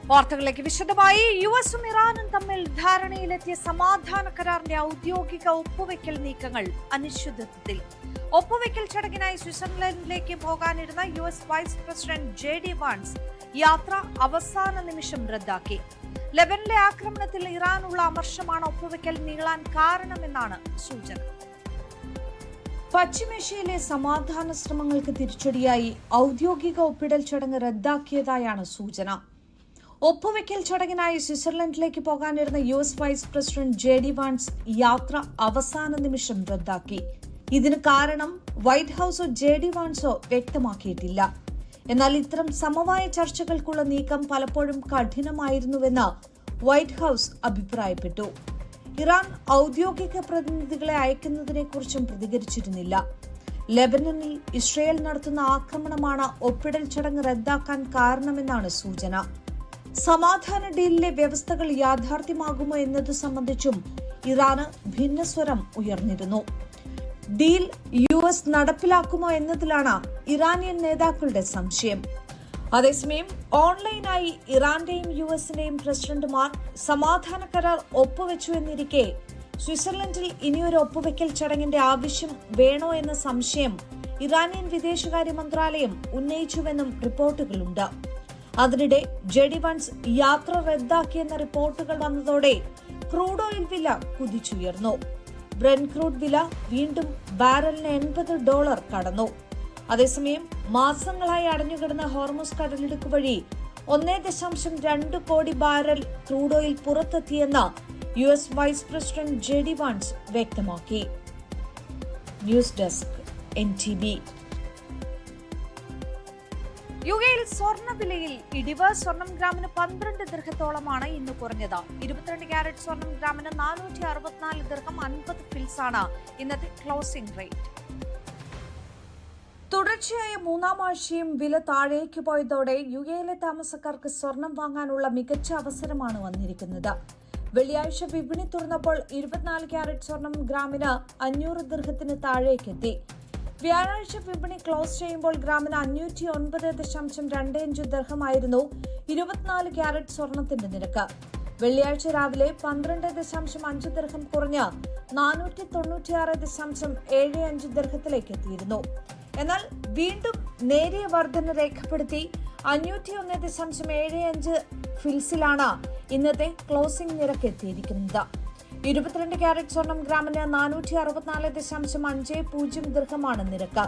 വാർത്തകളിലേക്ക് വിശദമായി. യുഎസും ഇറാനും തമ്മിൽ ധാരണയിലെത്തിയ സമാധാന കരാറിന്റെ ഔദ്യോഗിക ഒപ്പുവെക്കൽ നീക്കങ്ങൾ അനിശ്ചിതത്വത്തിൽ. ഒപ്പുവെക്കൽ ചടങ്ങിനായി സ്വിറ്റ്സർലൻഡിലേക്ക് പോകാനിരുന്ന US vice president JD Vance യാത്ര അവസാന നിമിഷം റദ്ദാക്കി. ലെബനനിലെ ആക്രമണത്തിൽ ഇറാനുള്ള അമർഷമാണ് ഒപ്പുവെക്കൽ നീളാൻ കാരണമെന്നാണ് സൂചന. പശ്ചിമേഷ്യയിലെ സമാധാന ശ്രമങ്ങൾക്ക് തിരിച്ചടിയായി ഔദ്യോഗിക ഒപ്പിടൽ ചടങ്ങ് റദ്ദാക്കിയതായാണ് സൂചന. ഒപ്പുവെക്കൽ ചടങ്ങിനായി സ്വിറ്റ്സർലൻഡിലേക്ക് പോകാനിരുന്ന US vice president JD Vance യാത്ര അവസാന നിമിഷം റദ്ദാക്കി. ഇതിന് കാരണം വൈറ്റ് ഹൌസോ JD വാൻസോ വ്യക്തമാക്കിയിട്ടില്ല. എന്നാൽ ഇത്തരം സമവായ ചർച്ചകൾക്കുള്ള നീക്കം പലപ്പോഴും കഠിനമായിരുന്നുവെന്ന് വൈറ്റ് ഹൌസ് അഭിപ്രായപ്പെട്ടു. ഇറാൻ ഔദ്യോഗിക പ്രതിനിധികളെ അയക്കുന്നതിനെക്കുറിച്ചും പ്രതികരിച്ചിരുന്നില്ല. ലെബനനിൽ ഇസ്രയേൽ നടത്തുന്ന ആക്രമണമാണ് ഒപ്പിടൽ ചടങ്ങ് റദ്ദാക്കാൻ കാരണമെന്നാണ് സൂചന. സമാധാന ഡീലിലെ വ്യവസ്ഥകൾ യാഥാർത്ഥ്യമാകുമോ എന്നത് സംബന്ധിച്ചും ഇറാന് ഭിന്നസ്വരം ഉയർന്നിരുന്നു. ഡീൽ US നടപ്പിലാക്കുമോ എന്നതിലാണ് ഇറാനിയൻ നേതാക്കളുടെ സംശയം. അതേസമയം ഓൺലൈനായി ഇറാന്റെയും USന്റെയും പ്രസിഡന്റുമാർ സമാധാന കരാർ ഒപ്പുവെച്ചു എന്നിരിക്കെ സ്വിറ്റ്സർലൻഡിൽ ഇനിയൊരു ഒപ്പുവെക്കൽ ചടങ്ങിന്റെ ആവശ്യം വേണോ എന്ന സംശയം ഇറാനിയൻ വിദേശകാര്യ മന്ത്രാലയം ഉന്നയിച്ചുവെന്നും റിപ്പോർട്ടുകളുണ്ട്. അതിനിടെ JD വാൻസ് യാത്ര റദ്ദാക്കിയെന്ന റിപ്പോർട്ടുകൾ വന്നതോടെ ക്രൂഡ് ഓയിൽ വില കുതിച്ചുയർന്നു. ബ്രെന്റ് ക്രൂഡ് വില വീണ്ടും ബാരലിന് $80 കടന്നു. അതേസമയം മാസങ്ങളായി അടഞ്ഞുകിടന്ന ഹോർമുസ് കടലിടുക്ക് വഴി 1.2 കോടി ബാരൽ ക്രൂഡ് ഓയിൽ പുറത്തെത്തിയെന്ന് US vice president JD Vance വ്യക്തമാക്കി. News desk NTV. യുഎയിൽ സ്വർണ്ണവിലയിൽ ഇടിവ്. സ്വർണം ഗ്രാമിന് 12 ദിർഹത്തോളമാണ് ഇന്ന് കുറഞ്ഞത്. 22 ക്യാരറ്റ് സ്വർണം ഗ്രാമിന് 464 ദിർഹം 50 ഫിൽസാണ് ഇന്നത്തെ ക്ലോസിംഗ് റേറ്റ്. തുടർച്ചയായ മൂന്നാം ആഴ്ചയും വില താഴേക്ക് പോയതോടെ യുഎയിലെ താമസക്കാർക്ക് സ്വർണം വാങ്ങാനുള്ള മികച്ച അവസരമാണ് വന്നിരിക്കുന്നത്. വെള്ളിയാഴ്ച വിപണി തുറന്നപ്പോൾ 24 ക്യാരറ്റ് സ്വർണം ഗ്രാമിന് 500 ദിർഹത്തിന് താഴേക്കെത്തി. വ്യാഴാഴ്ച വിപണി ക്ലോസ് ചെയ്യുമ്പോൾ ഗ്രാമിന് 509.25 ദിർഹമായിരുന്നു 24 ക്യാരറ്റ് സ്വർണത്തിന്റെ നിരക്ക്. വെള്ളിയാഴ്ച രാവിലെ 12.5 ദിർഹം കുറഞ്ഞ് 496.75 ദിർഹത്തിലേക്ക് എത്തിയിരുന്നു. എന്നാൽ വീണ്ടും നേരിയ വർധന രേഖപ്പെടുത്തി 501.75 ഫിൽസിലാണ് ഇന്നത്തെ ക്ലോസിംഗ് നിരക്ക് എത്തിയിരിക്കുന്നത്. 22 ക്യാരറ്റ് സ്വർണം ഗ്രാമിന് 464.50 ദിർഹമാണ് നിരക്ക്.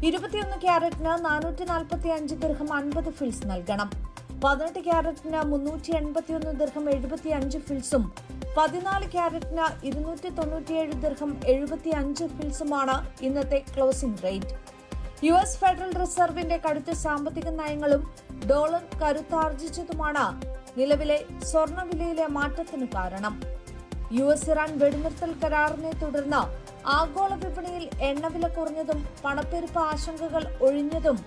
21 ക്യാരറ്റിന് 445 ദിർഹം 50 ഫിൽസ് നൽകണം. 18 ക്യാരറ്റിന് 381 ദിർഹം 75 ഫിൽസും 14 ക്യാരറ്റിന് 297 ദിർഹം 75 ഫിൽസുമാണ് ഇന്നത്തെ ക്ലോസിംഗ് റേറ്റ്. US ഫെഡറൽ റിസർവിന്റെ കടുത്ത സാമ്പത്തിക നയങ്ങളും ഡോളർ കരുത്താർജിച്ചതുമാണ് നിലവിലെ സ്വർണ്ണവിലയിലെ മാറ്റത്തിന് കാരണം. US ഇറാൻ വെടിനിർത്തൽ കരാറിനെ തുടർന്ന് ആഗോള വിപണിയിൽ എണ്ണവില കുറഞ്ഞതും പണപ്പെരുപ്പ ആശങ്കകൾ ഒഴിഞ്ഞതും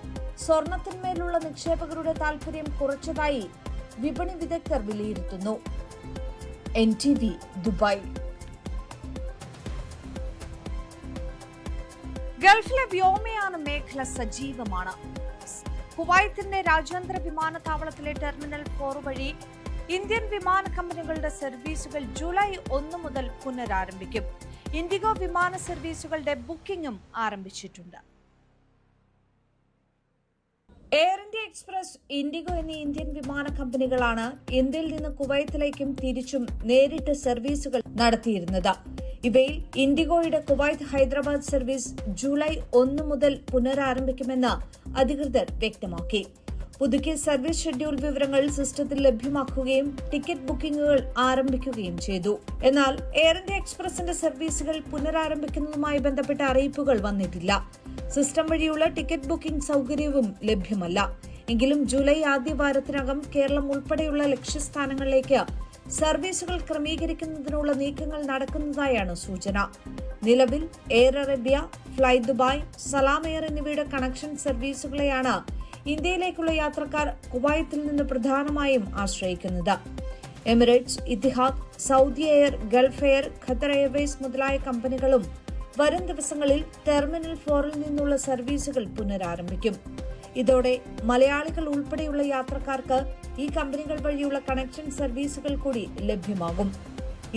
സ്വർണത്തിന്മേലുള്ള നിക്ഷേപകരുടെ താൽപര്യം കുറച്ചതായി വിപണി വിദഗ്ധർ വിലയിരുത്തുന്നു. NTV Dubai. ഗൾഫിലെ വ്യോമയാന മേഖല സജീവമാണ്. കുവൈത്തിന്റെ രാജ്യാന്തര വിമാനത്താവളത്തിലെ ടെർമിനൽ 4 വഴി ഇന്ത്യൻ വിമാന കമ്പനികളുടെ സർവീസുകൾ ജൂലൈ 1 മുതൽ പുനരാരംഭിക്കും. ഇൻഡിഗോ വിമാന സർവീസുകളുടെ ബുക്കിംഗും ആരംഭിച്ചിട്ടുണ്ട്. എയർ ഇന്ത്യ എക്സ്പ്രസ്, ഇൻഡിഗോ എന്നീ ഇന്ത്യൻ വിമാന കമ്പനികളാണ് ഇന്ത്യയിൽ നിന്ന് കുവൈത്തിലേക്കും തിരിച്ചും നേരിട്ട് സർവീസുകൾ നടത്തിയിരുന്നത്. ഇവയിൽ ഇൻഡിഗോയുടെ കുവൈത്ത് ഹൈദരാബാദ് സർവീസ് ജൂലൈ 1 മുതൽ പുനരാരംഭിക്കുമെന്ന് അധികൃതർ വ്യക്തമാക്കി. പുതുക്കിയ സർവീസ് ഷെഡ്യൂൾ വിവരങ്ങൾ സിസ്റ്റത്തിൽ ലഭ്യമാക്കുകയും ടിക്കറ്റ് ബുക്കിംഗുകൾ ആരംഭിക്കുകയും ചെയ്തു. എന്നാൽ എയർ ഇന്ത്യ എക്സ്പ്രസിന്റെ സർവീസുകൾ പുനരാരംഭിക്കുന്നതുമായി ബന്ധപ്പെട്ട അറിയിപ്പുകൾ വന്നിട്ടില്ല. സിസ്റ്റം വഴിയുള്ള ടിക്കറ്റ് ബുക്കിംഗ് സൗകര്യവും ലഭ്യമല്ല. എങ്കിലും ജൂലൈ ആദ്യ വാരത്തിനകം കേരളം ഉൾപ്പെടെയുള്ള ലക്ഷ്യസ്ഥാനങ്ങളിലേക്ക് സർവീസുകൾ ക്രമീകരിക്കുന്നതിനുള്ള നീക്കങ്ങൾ നടക്കുന്നതായാണ് സൂചന. നിലവിൽ Air Arabia, Fly Dubai, Salam Air എന്നിവയുടെ കണക്ഷൻ സർവീസുകളെയാണ് ഇന്ത്യയിലേക്കുള്ള യാത്രക്കാർ കുവൈത്തിൽ നിന്ന് പ്രധാനമായും ആശ്രയിക്കുന്നത്. Emirates, Etihad, Saudi Air, Gulf Air, Qatar Airways മുതലായ കമ്പനികളും വരും ദിവസങ്ങളിൽ ടെർമിനൽ 4 നിന്നുള്ള സർവീസുകൾ പുനരാരംഭിക്കും. ഇതോടെ മലയാളികൾ ഉൾപ്പെടെയുള്ള യാത്രക്കാർക്ക് ഈ കമ്പനികൾ വഴിയുള്ള കണക്ഷൻ സർവീസുകൾ കൂടി ലഭ്യമാകും.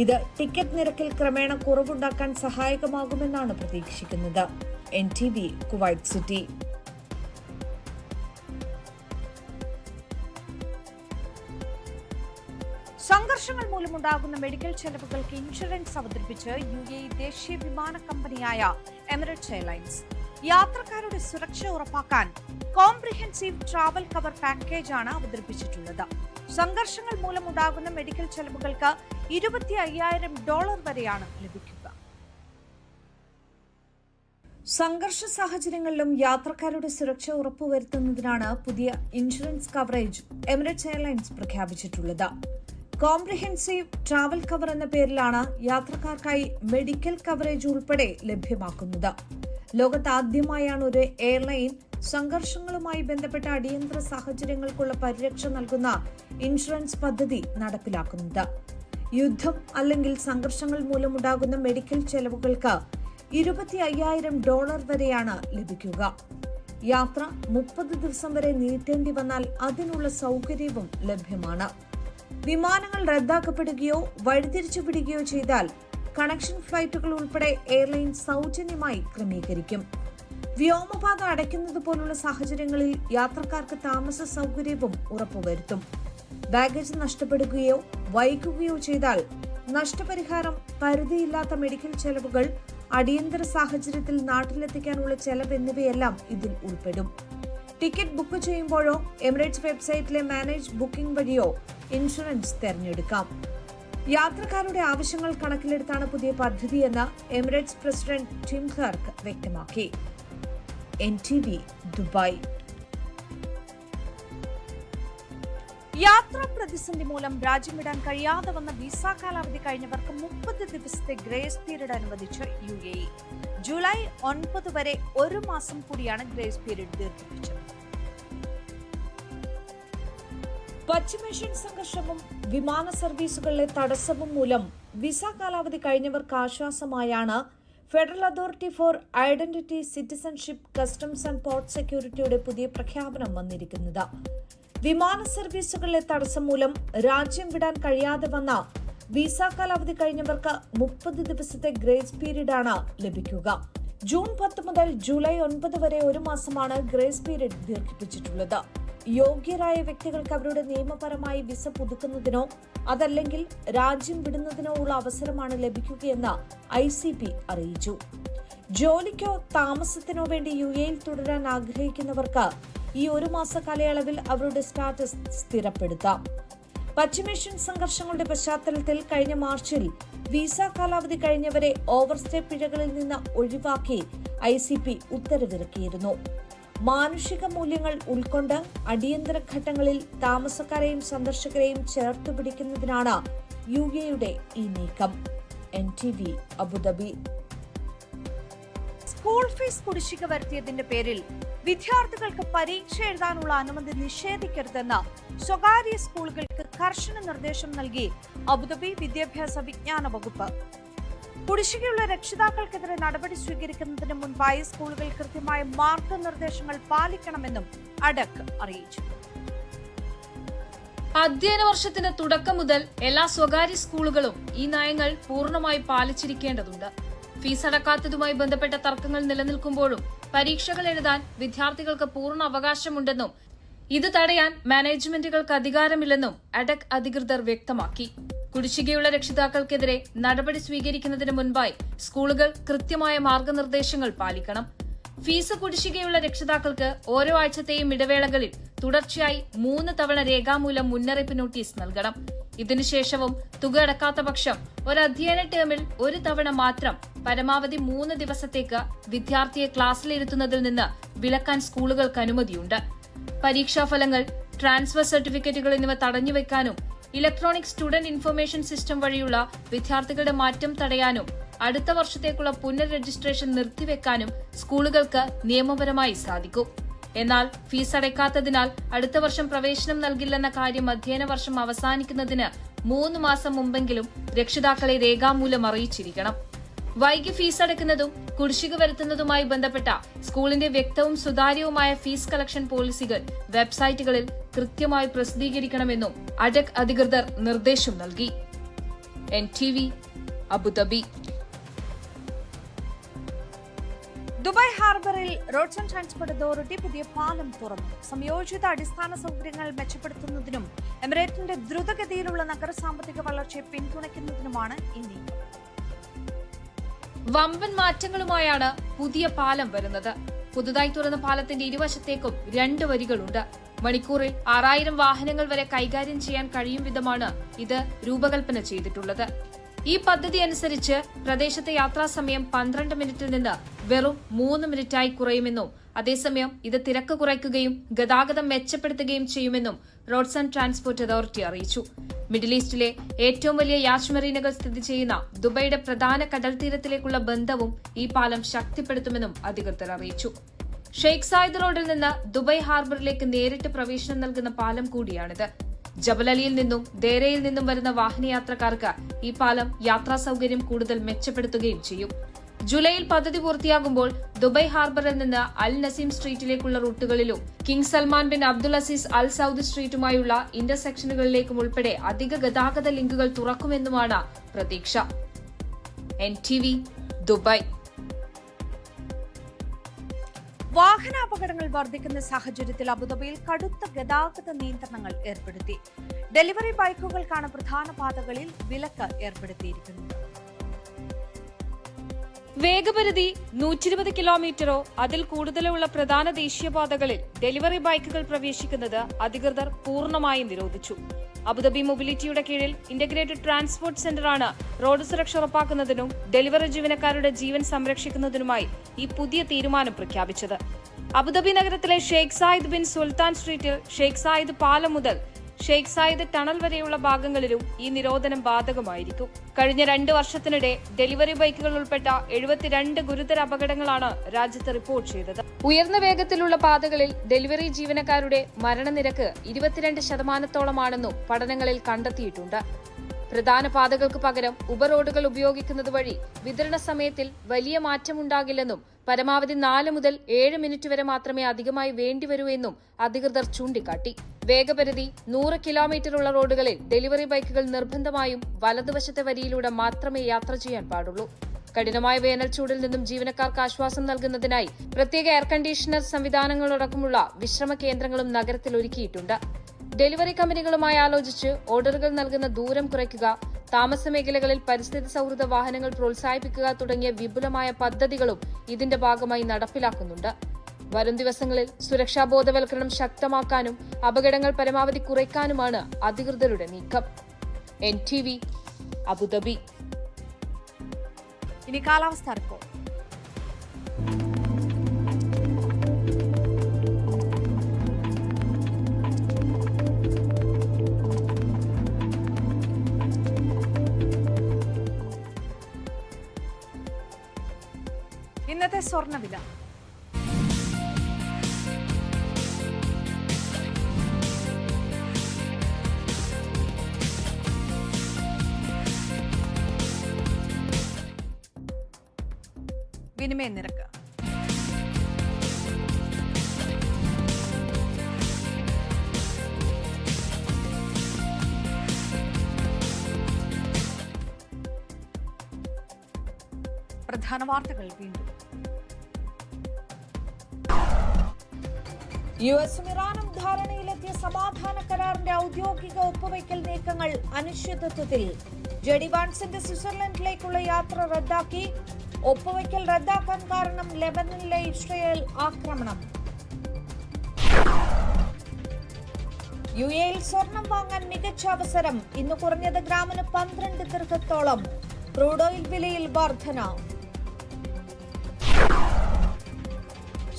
ഇത് ടിക്കറ്റ് നിരക്കിൽ ക്രമേണ കുറവുണ്ടാക്കാൻ സഹായകമാകുമെന്നാണ് പ്രതീക്ഷിക്കുന്നത്. NTV, Kuwait city. സംഘർഷങ്ങൾ മൂലമുണ്ടാകുന്ന മെഡിക്കൽ ചെലവുകൾക്ക് ഇൻഷുറൻസ് അവതരിപ്പിച്ച് UAE ദേശീയ വിമാന കമ്പനിയായ എമിറേറ്റ്സ് എയർലൈൻസ്. യാത്രക്കാരുടെ സുരക്ഷ ഉറപ്പാക്കാൻ കോംപ്രിഹെൻസീവ് ട്രാവൽ കവർ പാക്കേജാണ് അവതരിപ്പിച്ചിട്ടുള്ളത്. സംഘർഷങ്ങൾ മൂലമുണ്ടാകുന്ന മെഡിക്കൽ ചെലവുകൾക്ക് $25,000 വരെയാണ് ലഭിക്കുക. സംഘർഷ സാഹചര്യങ്ങളിലും യാത്രക്കാരുടെ സുരക്ഷ ഉറപ്പുവരുത്തുന്നതിനാണ് പുതിയ ഇൻഷുറൻസ് കവറേജ് എമിറേറ്റ്സ് എയർലൈൻസ് പ്രഖ്യാപിച്ചിട്ടുള്ളത്. കോംപ്രിഹെൻസീവ് ട്രാവൽ കവർ എന്ന പേരിലാണ് യാത്രക്കാർക്കായി മെഡിക്കൽ കവറേജ് ഉൾപ്പെടെ ലഭ്യമാക്കുന്നത്. ലോകത്താദ്യമായാണ് ഒരു എയർലൈൻ സംഘർഷങ്ങളുമായി ബന്ധപ്പെട്ട അടിയന്തര സാഹചര്യങ്ങൾക്കുള്ള പരിരക്ഷ നൽകുന്ന ഇൻഷുറൻസ് പദ്ധതി നടപ്പിലാക്കുന്നത്. യുദ്ധം അല്ലെങ്കിൽ സംഘർഷങ്ങൾ മൂലമുണ്ടാകുന്ന മെഡിക്കൽ ചെലവുകൾക്ക് $25,000 വരെയാണ് ലഭിക്കുക. യാത്ര 30 ദിവസം വരെ നീട്ടേണ്ടി വന്നാൽ അതിനുള്ള സൗകര്യവും ലഭ്യമാണ്. വിമാനങ്ങൾ റദ്ദാക്കപ്പെടുകയോ വഴിതിരിച്ചുവിടുകയോ ചെയ്താൽ കണക്ഷൻ ഫ്ലൈറ്റുകൾ ഉൾപ്പെടെ എയർലൈൻ സൗജന്യമായി ക്രമീകരിക്കും. വ്യോമപാത അടയ്ക്കുന്നത് പോലുള്ള സാഹചര്യങ്ങളിൽ യാത്രക്കാർക്ക് താമസ സൗകര്യവും ഉറപ്പുവരുത്തും. ബാഗേജ് നഷ്ടപ്പെടുകയോ വൈകുകയോ ചെയ്താൽ നഷ്ടപരിഹാരം, പരിധിയില്ലാത്ത മെഡിക്കൽ ചെലവുകൾ, അടിയന്തര സാഹചര്യത്തിൽ നാട്ടിലെത്തിക്കാനുള്ള ചെലവ് എന്നിവയെല്ലാം ഇതിൽ ഉൾപ്പെടും. ടിക്കറ്റ് ബുക്ക് ചെയ്യുമ്പോഴോ എമിറേറ്റ്സ് വെബ്സൈറ്റിലെ മാനേജ് ബുക്കിംഗ് വഴിയോ ഇൻഷുറൻസ് തിരഞ്ഞെടുക്കാം. യാത്രക്കാരുടെ ആവശ്യങ്ങൾ കണക്കിലെടുത്താണ് പുതിയ പദ്ധതിയെന്ന് എമിറേറ്റ്സ് പ്രസിഡന്റ് ടിം ക്ലർക്ക് വ്യക്തമാക്കി. NTV, Dubai. യാത്രാ പ്രതിസന്ധി മൂലം രാജ്യം വിടാൻ കഴിയാതെ വന്ന വിസ കാലാവധി കഴിഞ്ഞവർക്ക് 30 ദിവസത്തെ ഗ്രേസ് പീരീഡ് അനുവദിച്ച് UAE. ജൂലൈ 9 വരെ 1 മാസം കൂടിയാണ് ഗ്രേസ് പീരീഡ് ദീർഘിപ്പിച്ചത്. പശ്ചിമേഷ്യൻ സംഘർഷവും വിമാന സർവീസുകളിലെ തടസ്സവും മൂലം വിസ കാലാവധി കഴിഞ്ഞവർക്ക് ആശ്വാസമായാണ് federal authority for identity, citizenship, customs and port സെക്യൂരിറ്റിയുടെ പുതിയ പ്രഖ്യാപനം വന്നിരിക്കുന്നത്. വിമാന സർവീസുകളിലെ തടസ്സം മൂലം രാജ്യം വിടാൻ കഴിയാതെ വന്ന വിസ കാലാവധി കഴിഞ്ഞവർക്ക് 30 ദിവസത്തെ ഗ്രേസ് പീരീഡാണ് ലഭിക്കുക. ജൂൺ 10 മുതൽ ജൂലൈ 9 വരെ 1 മാസമാണ് ഗ്രേസ് പീരീഡ് ദീർഘിപ്പിച്ചിട്ടുള്ളത്. യോഗ്യരായ വ്യക്തികൾക്ക് അവരുടെ നിയമപരമായി വിസ പുതുക്കുന്നതിനോ അതല്ലെങ്കിൽ രാജ്യം വിടുന്നതിനോ ഉള്ള അവസരമാണ് ലഭിക്കുകയെന്ന് ICP അറിയിച്ചു. ജോലിക്കോ താമസത്തിനോ വേണ്ടി UAEയിൽ തുടരാൻ ആഗ്രഹിക്കുന്നവർക്ക് ഈ 1 മാസ കാലയളവിൽ അവരുടെ സ്റ്റാറ്റസ് സ്ഥിരപ്പെടുത്താം. പശ്ചിമേഷ്യൻ സംഘർഷങ്ങളുടെ പശ്ചാത്തലത്തിൽ കഴിഞ്ഞ മാർച്ചിൽ വിസ കാലാവധി കഴിഞ്ഞവരെ ഓവർസ്റ്റേ പിഴകളിൽ നിന്ന് ഒഴിവാക്കി ICP ഉത്തരവിറക്കിയിരുന്നു. മാനുഷിക മൂല്യങ്ങൾ ഉൾക്കൊണ്ട് അടിയന്തര ഘട്ടങ്ങളിൽ താമസക്കാരെയും സന്ദർശകരെയും ചേർത്തു പിടിക്കുന്നതിനാണ് UAEയുടെ ഈ നീക്കം. NTV, Abu Dhabi. സ്കൂൾ ഫീസ് കുടിശ്ശിക വരുത്തിയതിന്റെ പേരിൽ വിദ്യാർത്ഥികൾക്ക് പരീക്ഷ എഴുതാനുള്ള അനുമതി നിഷേധിക്കരുതെന്ന് സ്വകാര്യ സ്കൂളുകൾക്ക് കർശന നിർദ്ദേശം നൽകി അബുദാബി വിദ്യാഭ്യാസ വിജ്ഞാന വകുപ്പ്. കുടിശ്ശികയുള്ള രക്ഷിതാക്കൾക്കെതിരെ നടപടി സ്വീകരിക്കുന്നതിന് മുൻപായി സ്കൂളുകൾ കൃത്യമായ മാർഗനിർദ്ദേശങ്ങൾ പാലിക്കണമെന്നും അഡക് അറിയിച്ചു. അധ്യയന വർഷത്തിന് തുടക്കം മുതൽ എല്ലാ സ്വകാര്യ സ്കൂളുകളും ഈ നയങ്ങൾ പൂർണ്ണമായി പാലിച്ചിരിക്കേണ്ടതുണ്ട്. ഫീസ് അടക്കാത്തതുമായി ബന്ധപ്പെട്ട തർക്കങ്ങൾ നിലനിൽക്കുമ്പോഴും പരീക്ഷകൾ എഴുതാൻ വിദ്യാർത്ഥികൾക്ക് പൂർണ്ണ അവകാശമുണ്ടെന്നും ഇത് തടയാൻ മാനേജ്മെന്റുകൾക്ക് അധികാരമില്ലെന്നും അഡക് അധികൃതർ വ്യക്തമാക്കി. കുടിശ്ശികയുള്ള രക്ഷിതാക്കൾക്കെതിരെ നടപടി സ്വീകരിക്കുന്നതിന് മുൻപായി സ്കൂളുകൾ കൃത്യമായ മാർഗനിർദ്ദേശങ്ങൾ പാലിക്കണം. ഫീസ് കുടിശ്ശികയുള്ള രക്ഷിതാക്കൾക്ക് ഓരോ ആഴ്ചത്തെയും ഇടവേളകളിൽ തുടർച്ചയായി 3 തവണ രേഖാമൂലം മുന്നറിയിപ്പ് നോട്ടീസ് നൽകണം. ഇതിനുശേഷവും തുക അടക്കാത്ത പക്ഷം ഒരു അധ്യയന ടേമിൽ 1 തവണ മാത്രം പരമാവധി 3 ദിവസത്തേക്ക് വിദ്യാർത്ഥിയെ ക്ലാസ്സിലിരുത്തുന്നതിൽ നിന്ന് വിലക്കാൻ സ്കൂളുകൾക്ക് അനുമതിയുണ്ട്. പരീക്ഷാഫലങ്ങൾ, ട്രാൻസ്ഫർ സർട്ടിഫിക്കറ്റുകൾ എന്നിവ തടഞ്ഞുവെക്കാനും ഇലക്ട്രോണിക് സ്റ്റുഡന്റ് ഇൻഫർമേഷൻ സിസ്റ്റം വഴിയുള്ള വിദ്യാർത്ഥികളുടെ മാറ്റം തടയാനും അടുത്ത വർഷത്തേക്കുള്ള പുനർ രജിസ്ട്രേഷൻ നിർത്തിവെക്കാനും സ്കൂളുകൾക്ക് നിയമപരമായി സാധിക്കും. എന്നാൽ ഫീസ് അടയ്ക്കാത്തതിനാൽ അടുത്ത വർഷം പ്രവേശനം നൽകില്ലെന്ന കാര്യം അധ്യയന വർഷം അവസാനിക്കുന്നതിന് 3 മാസം മുമ്പെങ്കിലും രക്ഷിതാക്കളെ രേഖാമൂലം അറിയിച്ചിരിക്കണം. വൈകി ഫീസ് അടയ്ക്കുന്നതും കുടിശ്ശിക വരുത്തുന്നതുമായി ബന്ധപ്പെട്ട സ്കൂളിന്റെ വ്യക്തവും സുതാര്യവുമായ ഫീസ് കളക്ഷൻ പോളിസികൾ വെബ്സൈറ്റുകളിൽ കൃത്യമായി പ്രസിദ്ധീകരിക്കണമെന്നും അഡക് അധികൃതർ നിർദ്ദേശം നൽകി. NTV, Abu Dhabi. ദുബായ് ഹാർബറിൽ റോഡ്സ് ആൻഡ് ട്രാൻസ്പോർട്ട് അതോറിറ്റി പുതിയ പാലം തുറന്നു. സംയോജിത അടിസ്ഥാന സൗകര്യങ്ങൾ മെച്ചപ്പെടുത്തുന്നതിനും എമിറേറ്റിന്റെ ദ്രുതഗതിയിലുള്ള നഗര സാമ്പത്തിക വളർച്ചയെ പിന്തുണയ്ക്കുന്നതിനുമാണ് ഈ നീക്കം. വമ്പൻ മാറ്റങ്ങളുമായാണ് പുതിയ പാലം വരുന്നത്. പുതുതായി തുറന്ന പാലത്തിന്റെ ഇരുവശത്തേക്കും 2 വരികളുണ്ട്. മണിക്കൂറിൽ 6000 വാഹനങ്ങൾ വരെ കൈകാര്യം ചെയ്യാൻ കഴിയും വിധമാണ് ഇത് രൂപകൽപ്പന ചെയ്തിട്ടുള്ളത്. ഈ പദ്ധതി അനുസരിച്ച് പ്രദേശത്തെ യാത്രാസമയം 12 മിനിറ്റിൽ നിന്ന് വെറും 3 മിനിറ്റായി കുറയുമെന്നും അതേസമയം ഇത് തിരക്ക് കുറയ്ക്കുകയും ഗതാഗതം മെച്ചപ്പെടുത്തുകയും ചെയ്യുമെന്നും റോഡ്സ് ആൻഡ് ട്രാൻസ്പോർട്ട് അതോറിറ്റി അറിയിച്ചു. മിഡിൽ ഈസ്റ്റിലെ ഏറ്റവും വലിയ യാച്ച് മെറീനുകൾ സ്ഥിതി ചെയ്യുന്ന ദുബൈയുടെ പ്രധാന കടൽ തീരത്തിലേക്കുള്ള ബന്ധവും ഈ പാലം ശക്തിപ്പെടുത്തുമെന്നും അധികൃതർ അറിയിച്ചു. ഷെയ്ഖ് സായിദ് റോഡിൽ നിന്ന് ദുബായ് ഹാർബറിലേക്ക് നേരിട്ട് പ്രവേശനം നൽകുന്ന പാലം കൂടിയാണിത്. ജബലലിയിൽ നിന്നും ദേരയിൽ നിന്നും വരുന്ന വാഹനയാത്രക്കാർക്ക് ഈ പാലം യാത്രാ സൗകര്യം കൂടുതൽ മെച്ചപ്പെടുത്തുകയും ചെയ്യും. ജൂലൈയിൽ പദ്ധതി പൂർത്തിയാകുമ്പോൾ ദുബായ് ഹാർബറിൽ നിന്ന് അൽ നസീം സ്ട്രീറ്റിലേക്കുള്ള റൂട്ടുകളിലും King Salman bin Abdul Aziz Al Saud സ്ട്രീറ്റുമായുള്ള ഇന്റർസെക്ഷനുകളിലേക്കും ഉൾപ്പെടെ അധിക ഗതാഗത ലിങ്കുകൾ തുറക്കുമെന്നുമാണ് പ്രതീക്ഷ. NTV, Dubai. വാഹനാപകടങ്ങൾ വർദ്ധിക്കുന്ന സാഹചര്യത്തിൽ അബുദാബിയിൽ കടുത്ത ഗതാഗത നിയന്ത്രണങ്ങൾ ഏർപ്പെടുത്തി. ഡെലിവറി ബൈക്കുകൾക്കാണ് പ്രധാന പാതകളിൽ വിലക്ക് ഏർപ്പെടുത്തിയിരിക്കുന്നത്. വേഗപരിധി 120 കിലോമീറ്ററോ അതിൽ കൂടുതലോ ഉള്ള പ്രധാന ദേശീയപാതകളിൽ ഡെലിവറി ബൈക്കുകൾ പ്രവേശിക്കുന്നത് അധികൃതർ പൂർണ്ണമായും നിരോധിച്ചു. അബുദാബി മൊബിലിറ്റിയുടെ കീഴിൽ ഇന്റഗ്രേറ്റഡ് ട്രാൻസ്പോർട്ട് സെന്ററാണ് റോഡ് സുരക്ഷ ഉറപ്പാക്കുന്നതിനും ഡെലിവറി ജീവനക്കാരുടെ ജീവൻ സംരക്ഷിക്കുന്നതിനുമായി ഈ പുതിയ തീരുമാനം പ്രഖ്യാപിച്ചത്. അബുദാബി നഗരത്തിലെ ഷെയ്ഖ് സായിദ് ബിൻ സുൽത്താൻ സ്ട്രീറ്റിൽ ഷെയ്ഖ് സായിദ് പാലം മുതൽ ഷെയ്ഖ് സായിദ് ടണൽ വരെയുള്ള ഭാഗങ്ങളിലും ഈ നിരോധനം ബാധകമായിരിക്കും. കഴിഞ്ഞ 2 വർഷത്തിനിടെ ഡെലിവറി ബൈക്കുകൾ ഉൾപ്പെട്ട 72 ഗുരുതര അപകടങ്ങളാണ് രാജ്യത്ത് റിപ്പോർട്ട് ചെയ്തത്. ഉയർന്ന വേഗത്തിലുള്ള പാതകളിൽ ഡെലിവറി ജീവനക്കാരുടെ മരണനിരക്ക് 22% പഠനങ്ങളിൽ കണ്ടെത്തിയിട്ടുണ്ട്. പ്രധാന പാതകൾക്ക് പകരം ഉപറോഡുകൾ ഉപയോഗിക്കുന്നത് വഴി വിതരണ സമയത്തിൽ വലിയ മാറ്റമുണ്ടാകില്ലെന്നും പരമാവധി 4 മുതൽ 7 മിനിറ്റ് വരെ മാത്രമേ അധികമായി വേണ്ടിവരൂ എന്നും അധികൃതർ ചൂണ്ടിക്കാട്ടി. വേഗപരിധി 100 കിലോമീറ്റർ ഉള്ള റോഡുകളിൽ ഡെലിവറി ബൈക്കുകൾ നിർബന്ധമായും വലതുവശത്തെ വരിയിലൂടെ മാത്രമേ യാത്ര ചെയ്യാൻ പാടുള്ളൂ. കഠിനമായ വേനൽ ചൂടിൽ നിന്നും ജീവനക്കാർക്ക് ആശ്വാസം നൽകുന്നതിനായി പ്രത്യേക എയർ കണ്ടീഷണർ സംവിധാനങ്ങളടക്കമുള്ള വിശ്രമ കേന്ദ്രങ്ങളും നഗരത്തിൽ ഒരുക്കിയിട്ടുണ്ട്. ഡെലിവറി കമ്പനികളുമായി ആലോചിച്ച് ഓർഡറുകൾ നൽകുന്ന ദൂരം കുറയ്ക്കുക, താമസ മേഖലകളിൽ പരിസ്ഥിതി സൌഹൃദ വാഹനങ്ങൾ പ്രോത്സാഹിപ്പിക്കുക തുടങ്ങിയ വിപുലമായ പദ്ധതികളും ഇതിന്റെ ഭാഗമായി നടപ്പിലാക്കുന്നുണ്ട്. വരും ദിവസങ്ങളിൽ സുരക്ഷാ ബോധവൽക്കരണം ശക്തമാക്കാനും അപകടങ്ങൾ പരമാവധി കുറയ്ക്കാനുമാണ് അധികൃതരുടെ നീക്കം. NTV, Abu Dhabi. ഇനി കാലാവസ്ഥ റിപ്പോർട്ട്. ഇന്നത്തെ സ്വർണ്ണവില. വിനിമയ നിരക്ക്. പ്രധാന വാർത്തകൾ വീണ്ടും. യുഎസും ഇറാനും ധാരണയിലെത്തിയ സമാധാന കരാറിന്റെ ഔദ്യോഗിക ഒപ്പുവയ്ക്കൽ നീക്കങ്ങൾ അനിശ്ചിതത്വത്തിൽ. ജെഡി വാൻസിന്റെ സ്വിറ്റ്സർലൻഡിലേക്കുള്ള യാത്ര റദ്ദാക്കി. ഒപ്പുവയ്ക്കൽ റദ്ദാക്കാൻ കാരണം ലെബനനിലെ ഇസ്രയേൽ ആക്രമണം. യുഎഇയിൽ സ്വർണം വാങ്ങാൻ മികച്ച അവസരം. ഇന്ന് കുറഞ്ഞത് ഗ്രാമിന് 12 ദിർഹത്തോളം. ക്രൂഡ് ഓയിൽ വിലയിൽ വർധന.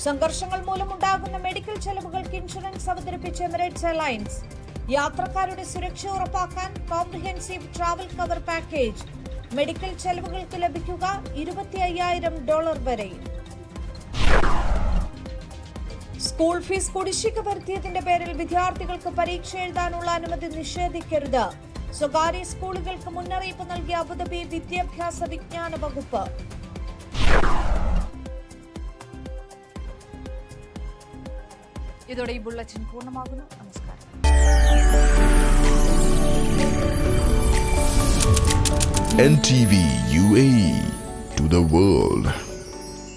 സംഘർഷങ്ങൾ മൂലമുണ്ടാകുന്ന മെഡിക്കൽ ചെലവുകൾക്ക് ഇൻഷുറൻസ് അവതരിപ്പിച്ച എമിറേറ്റ്സ് എയർലൈൻസ്. യാത്രക്കാരുടെ സുരക്ഷ ഉറപ്പാക്കാൻ comprehensive travel cover package. Medical ചെലവുകൾക്ക് ലഭിക്കുക $25,000 വരെ. സ്കൂൾ ഫീസ് കുടിശ്ശിക വരുത്തിയതിന്റെ പേരിൽ വിദ്യാർത്ഥികൾക്ക് പരീക്ഷ എഴുതാനുള്ള അനുമതി നിഷേധിക്കരുത്. സ്വകാര്യ സ്കൂളുകൾക്ക് മുന്നറിയിപ്പ് നൽകിയ അബുദാബി വിദ്യാഭ്യാസ വിജ്ഞാന വകുപ്പ്. ഇതോടെ ഈ ബുള്ളറ്റിൻ പൂർണ്ണമാകുന്നു. നമസ്കാരം. NTV UAE to the world.